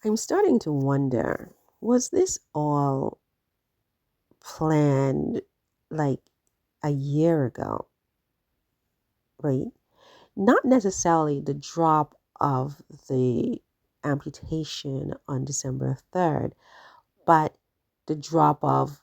I'm starting to wonder, was this all planned like a year ago, right? Not necessarily the drop of the amputation on December 3rd, but the drop of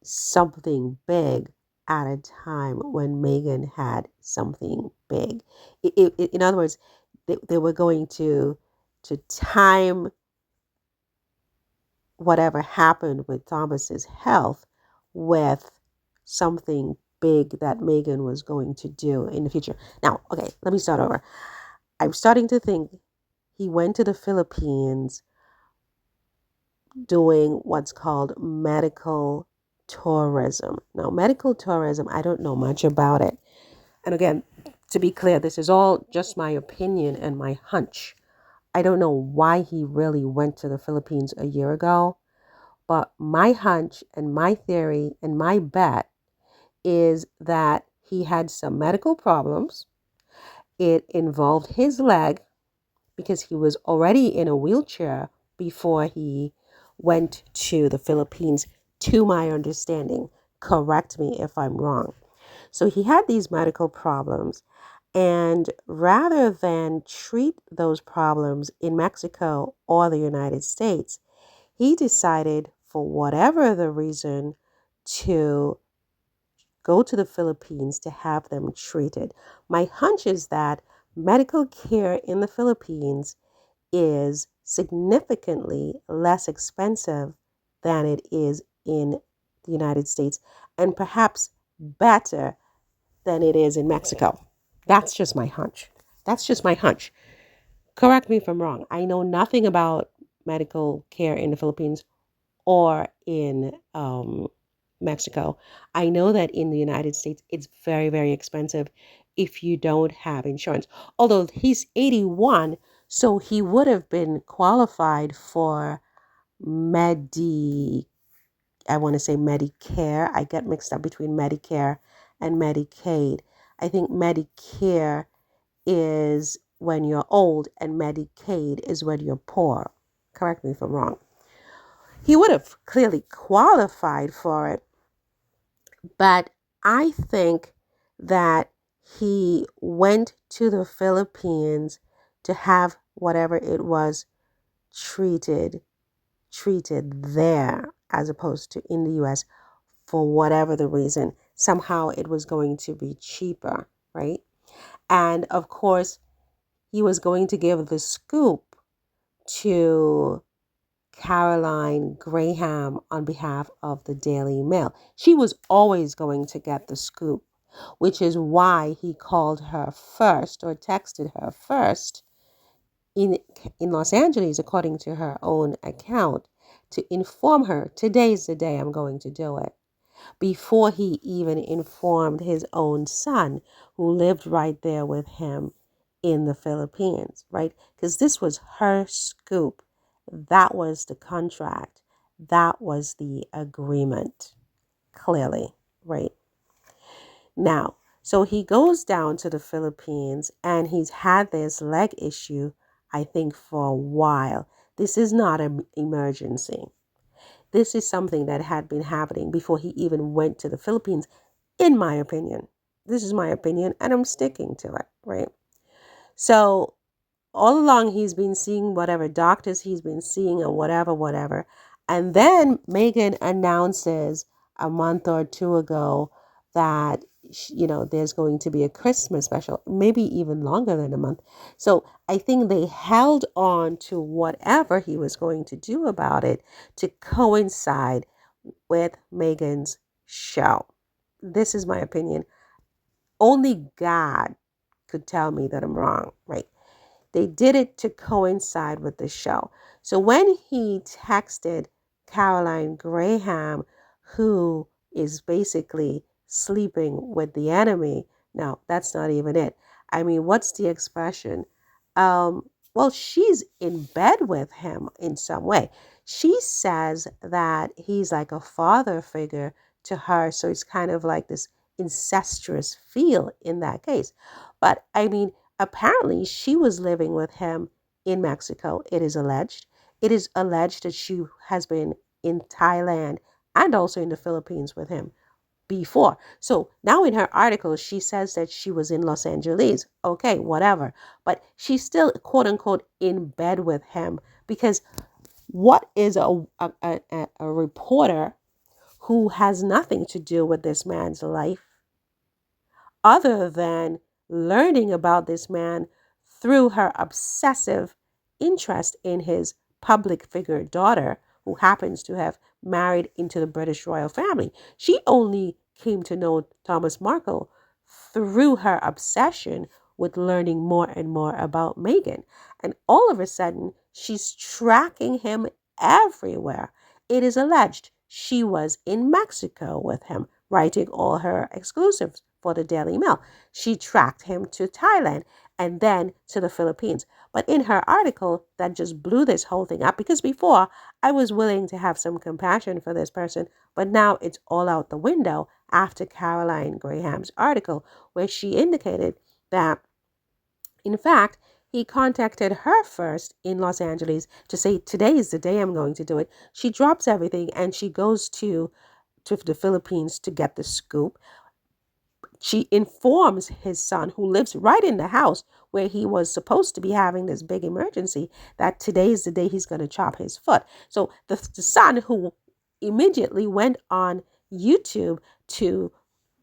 something big at a time when Megan had something big. In other words, they were going to time whatever happened with Thomas's health with something big that Megan was going to do in the future. Now, okay, let me start over. I'm starting to think he went to the Philippines doing what's called medical tourism. Now, medical tourism, I don't know much about it. And again, to be clear, this is all just my opinion and my hunch. I don't know why he really went to the Philippines a year ago. But my hunch and my theory and my bet is that he had some medical problems. It involved his leg because he was already in a wheelchair before he went to the Philippines, to my understanding. Correct me if I'm wrong. So he had these medical problems. And rather than treat those problems in Mexico or the United States, he decided, for whatever the reason, to go to the Philippines to have them treated. My hunch is that medical care in the Philippines is significantly less expensive than it is in the United States, and perhaps better than it is in Mexico. That's just my hunch. That's just my hunch. Correct me if I'm wrong. I know nothing about medical care in the Philippines or in Mexico. I know that in the United States, it's very, very expensive if you don't have insurance. Although he's 81, so he would have been qualified for I want to say Medicare. I get mixed up between Medicare and Medicaid. I think Medicare is when you're old and Medicaid is when you're poor. Correct me if I'm wrong. He would have clearly qualified for it, but I think that he went to the Philippines to have whatever it was treated there as opposed to in the US for whatever the reason. Somehow it was going to be cheaper, right? And of course, he was going to give the scoop to Caroline Graham on behalf of the Daily Mail. She was always going to get the scoop, which is why he called her first or texted her first in Los Angeles, according to her own account, to inform her, today's the day I'm going to do it, before he even informed his own son, who lived right there with him in the Philippines, right? Because this was her scoop. That was the contract. That was the agreement, clearly, right? Now, so he goes down to the Philippines and he's had this leg issue, I think, for a while. This is not an emergency. This is something that had been happening before he even went to the Philippines, in my opinion. This is my opinion, and I'm sticking to it, right? So all along, he's been seeing whatever doctors he's been seeing and whatever. And then Meghan announces a month or two ago that, there's going to be a Christmas special, maybe even longer than a month. So I think they held on to whatever he was going to do about it to coincide with Meghan's show. This is my opinion. Only God could tell me that I'm wrong, right? They did it to coincide with the show. So when he texted Caroline Graham, who is basically sleeping with the enemy, no, that's not even it. I mean, what's the expression? Well, she's in bed with him in some way. She says that he's like a father figure to her. So it's kind of like this incestuous feel in that case. But I mean, apparently she was living with him in Mexico. It is alleged. It is alleged that she has been in Thailand and also in the Philippines with him before. So now in her article, she says that she was in Los Angeles. Okay, whatever. But she's still, quote unquote, in bed with him because what is a reporter who has nothing to do with this man's life other than learning about this man through her obsessive interest in his public figure daughter, who happens to have married into the British royal family. She only came to know Thomas Markle through her obsession with learning more and more about Meghan. And all of a sudden, she's tracking him everywhere. It is alleged she was in Mexico with him, writing all her exclusives for the Daily Mail. She tracked him to Thailand and then to the Philippines. But in her article, that just blew this whole thing up because before I was willing to have some compassion for this person, but now it's all out the window after Caroline Graham's article, where she indicated that, in fact, he contacted her first in Los Angeles to say, today is the day I'm going to do it. She drops everything and she goes to the Philippines to get the scoop. She informs his son, who lives right in the house where he was supposed to be having this big emergency, that today is the day he's going to chop his foot. So the son, who immediately went on YouTube to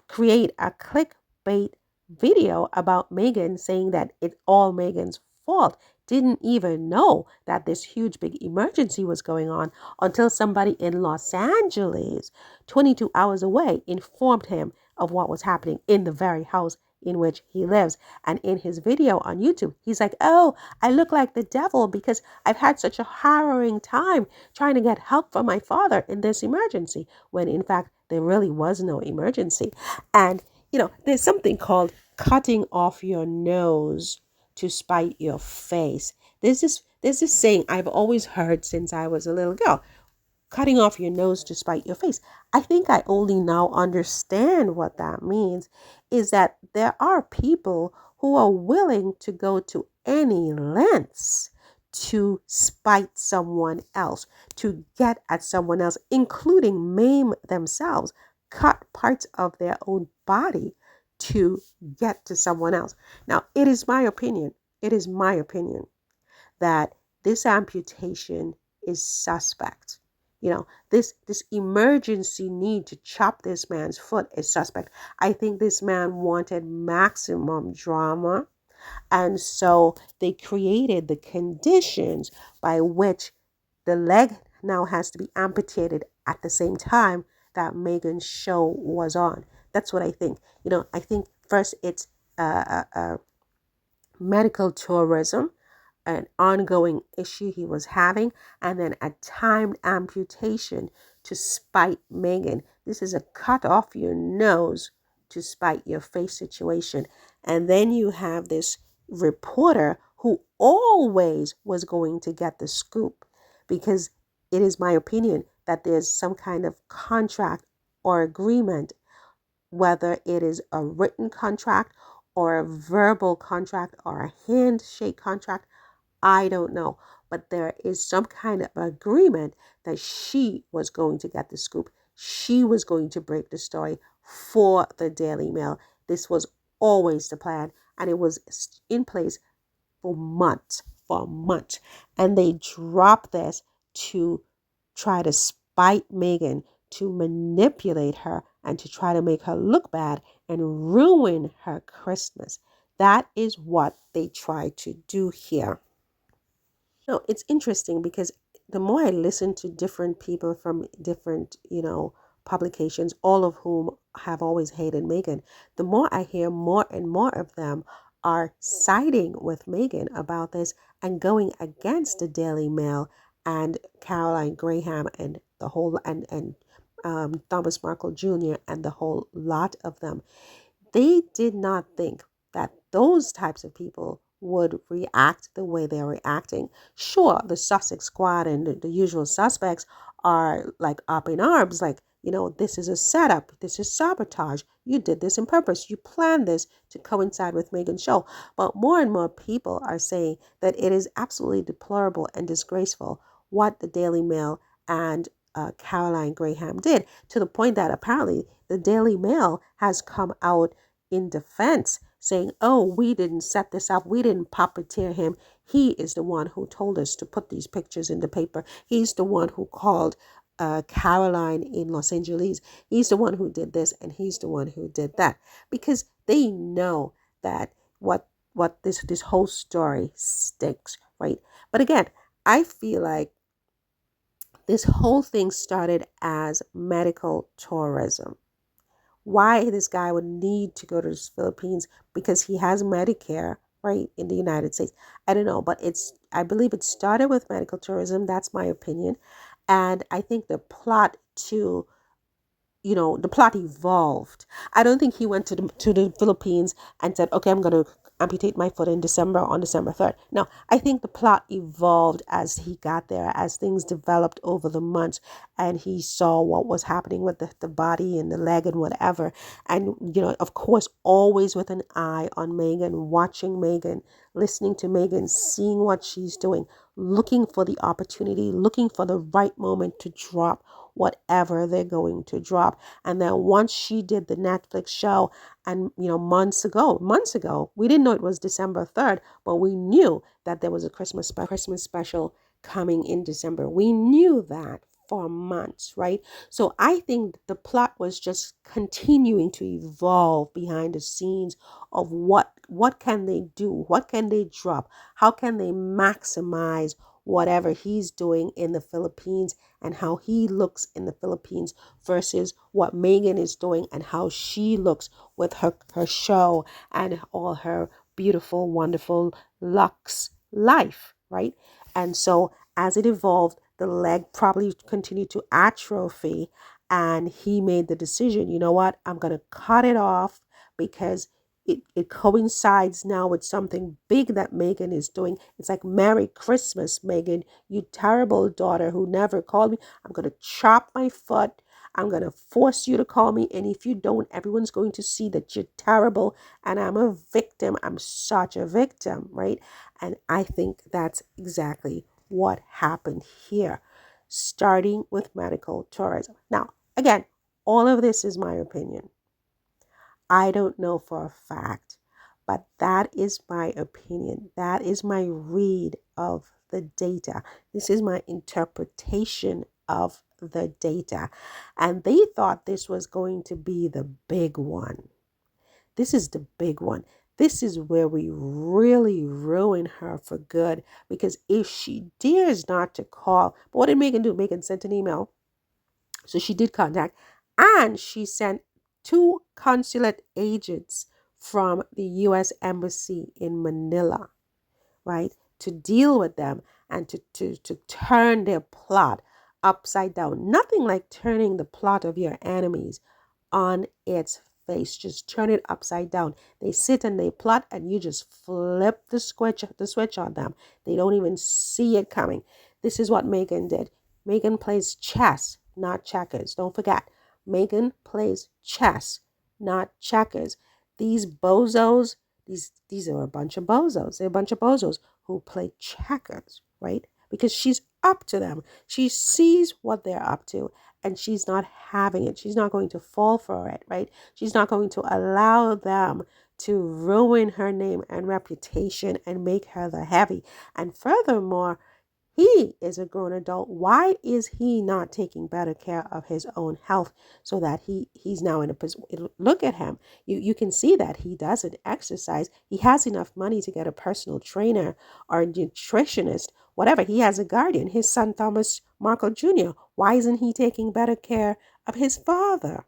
create a clickbait video about Meghan, saying that it's all Meghan's fault, didn't even know that this huge big emergency was going on until somebody in Los Angeles, 22 hours away, informed him of what was happening in the very house in which he lives. And in his video on YouTube, he's like, oh, I look like the devil because I've had such a harrowing time trying to get help for my father in this emergency, when in fact there really was no emergency. And there's something called cutting off your nose to spite your face. There's this saying I've always heard since I was a little girl: cutting off your nose to spite your face. I think I only now understand what that means, is that there are people who are willing to go to any lengths to spite someone else, to get at someone else, including maim themselves, cut parts of their own body to get to someone else. Now, it is my opinion that this amputation is suspect. This emergency need to chop this man's foot is suspect. I think this man wanted maximum drama, and so they created the conditions by which the leg now has to be amputated at the same time that Meghan's show was on. That's what I think. I think first it's medical tourism, an ongoing issue he was having, and then a timed amputation to spite Meghan. This is a cut off your nose to spite your face situation. And then you have this reporter who always was going to get the scoop, because it is my opinion that there's some kind of contract or agreement, whether it is a written contract or a verbal contract or a handshake contract. I don't know, but there is some kind of agreement that she was going to get the scoop. She was going to break the story for the Daily Mail. This was always the plan, and it was in place for months, And they dropped this to try to spite Meghan, to manipulate her, and to try to make her look bad and ruin her Christmas. That is what they tried to do here. No, it's interesting because the more I listen to different people from different, publications, all of whom have always hated Meghan, the more I hear more and more of them are siding with Meghan about this and going against the Daily Mail and Caroline Graham and the whole and Thomas Markle Jr. and the whole lot of them. They did not think that those types of people would react the way they're reacting. Sure, the Sussex Squad and the usual suspects are like up in arms, like this is a setup. This is sabotage. You did this on purpose. You planned this to coincide with Meghan's show. But more and more people are saying that it is absolutely deplorable and disgraceful what the Daily Mail and Caroline Graham did, to the point that apparently the Daily Mail has come out in defense saying, oh, we didn't set this up. We didn't puppeteer him. He is the one who told us to put these pictures in the paper. He's the one who called Caroline in Los Angeles. He's the one who did this, and he's the one who did that, because they know that what this whole story stinks, right? But again, I feel like this whole thing started as medical tourism. Why this guy would need to go to the Philippines because he has Medicare, right, in the United States. I don't know, but I believe it started with medical tourism. That's my opinion. And I think the plot evolved. I don't think he went to the Philippines and said, okay, I'm going to amputate my foot on December 3rd. No, I think the plot evolved as he got there, as things developed over the months, and he saw what was happening with the body and the leg and whatever. And, of course, always with an eye on Meghan, watching Meghan, listening to Meghan, seeing what she's doing, looking for the opportunity, looking for the right moment to drop whatever they're going to drop. And then once she did the Netflix show, and months ago, we didn't know it was December 3rd, but we knew that there was a Christmas special coming in December. We knew that for months, right? So I think the plot was just continuing to evolve behind the scenes of what can they do, what can they drop, how can they maximize whatever he's doing in the Philippines and how he looks in the Philippines versus what Meghan is doing and how she looks with her show and all her beautiful, wonderful luxe life, right? And so as it evolved, the leg probably continued to atrophy, and he made the decision, you know what, I'm going to cut it off because it coincides now with something big that Meghan is doing. It's like, Merry Christmas, Meghan, you terrible daughter who never called me. I'm going to chop my foot. I'm going to force you to call me. And if you don't, everyone's going to see that you're terrible. And I'm a victim. I'm such a victim, right? And I think that's exactly what happened here, starting with medical tourism. Now, again, all of this is my opinion. I don't know for a fact, but that is my opinion. That is my read of the data. This is my interpretation of the data. And they thought this was going to be the big one. This is the big one. This is where we really ruin her for good, because if she dares not to call, but what did Meghan do? Meghan sent an email. So she did contact, and she sent 2 consulate agents from the U.S. Embassy in Manila, right, to deal with them and to turn their plot upside down. Nothing like turning the plot of your enemies on its face. Just turn it upside down. They sit and they plot, and you just flip the switch on them. They don't even see it coming. This is what Meghan did. Meghan plays chess, not checkers. Don't forget, Meghan plays chess, not checkers. These bozos, these are a bunch of bozos. They're a bunch of bozos who play checkers, right? Because she's up to them. She sees what they're up to, and she's not having it. She's not going to fall for it, right? She's not going to allow them to ruin her name and reputation and make her the heavy. And furthermore, he is a grown adult. Why is he not taking better care of his own health so that he's now in a position? Look at him. You can see that he doesn't exercise. He has enough money to get a personal trainer or a nutritionist, whatever. He has a guardian, his son Thomas Markle Jr. Why isn't he taking better care of his father?